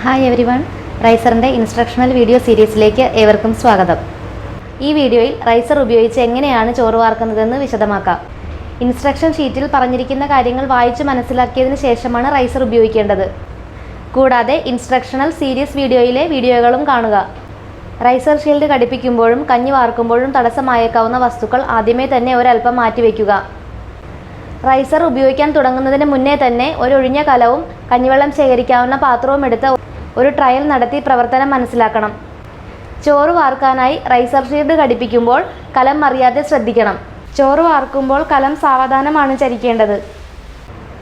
Hi everyone, റൈസറിൻ്റെ instructional video സീരീസിലേക്ക് ഏവർക്കും സ്വാഗതം. ഈ വീഡിയോയിൽ റൈസർ ഉപയോഗിച്ച് എങ്ങനെയാണ് ചോറ് വാർക്കുന്നതെന്ന് വിശദമാക്കാം. ഇൻസ്ട്രക്ഷൻ ഷീറ്റിൽ പറഞ്ഞിരിക്കുന്ന കാര്യങ്ങൾ വായിച്ച് മനസ്സിലാക്കിയതിന് ശേഷമാണ് റൈസർ ഉപയോഗിക്കേണ്ടത്. കൂടാതെ ഇൻസ്ട്രക്ഷണൽ സീരീസ് വീഡിയോയിലെ വീഡിയോകളും കാണുക. റൈസർ ഷീൽഡ് ഘടിപ്പിക്കുമ്പോഴും കഞ്ഞി വാർക്കുമ്പോഴും തടസ്സമായേക്കാവുന്ന വസ്തുക്കൾ ആദ്യമേ തന്നെ ഒരൽപ്പം മാറ്റിവെക്കുക. റൈസർ ഉപയോഗിക്കാൻ തുടങ്ങുന്നതിന് മുന്നേ തന്നെ ഒരു ഒഴിഞ്ഞ കലവും കഞ്ഞിവെള്ളം ശേഖരിക്കാവുന്ന പാത്രവും എടുത്ത് ഒരു ട്രയൽ നടത്തി പ്രവർത്തനം മനസ്സിലാക്കണം. ചോറ് വാർക്കാനായി റൈസർ ഷീൽഡ് ഘടിപ്പിക്കുമ്പോൾ കലം മറിയാതെ ശ്രദ്ധിക്കണം. ചോറ് വാർക്കുമ്പോൾ കലം സാവധാനമാണ് ചരിക്കേണ്ടത്.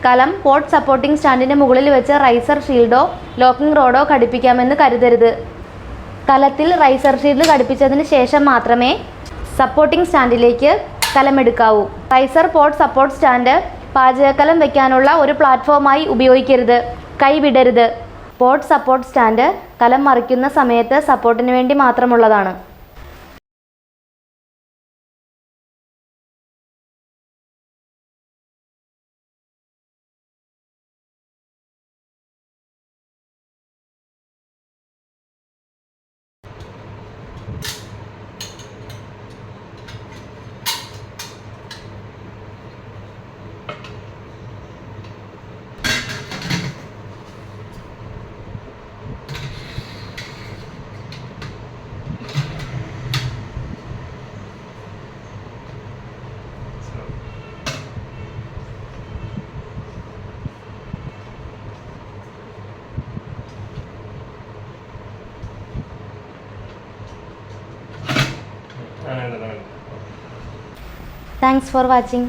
കലം പോട്ട് സപ്പോർട്ടിംഗ് സ്റ്റാൻഡിൻ്റെ മുകളിൽ വെച്ച് റൈസർ ഷീൽഡോ ലോക്കിംഗ് റോഡോ ഘടിപ്പിക്കാമെന്ന് കരുതരുത്. കലത്തിൽ റൈസർ ഷീൽഡ് ഘടിപ്പിച്ചതിന് ശേഷം മാത്രമേ സപ്പോർട്ടിംഗ് സ്റ്റാൻഡിലേക്ക് കലമെടുക്കാവൂ. റൈസർ പോട്ട് സപ്പോർട്ട് സ്റ്റാൻഡ് പാചകക്കലം വയ്ക്കാനുള്ള ഒരു പ്ലാറ്റ്ഫോമായി ഉപയോഗിക്കരുത്. കൈ വിടരുത്. പോട്ട് സപ്പോർട്ട് സ്റ്റാൻഡ് കലം മറിക്കുന്ന സമയത്ത് സപ്പോർട്ടിന് വേണ്ടി മാത്രമുള്ളതാണ്. Thanks for watching.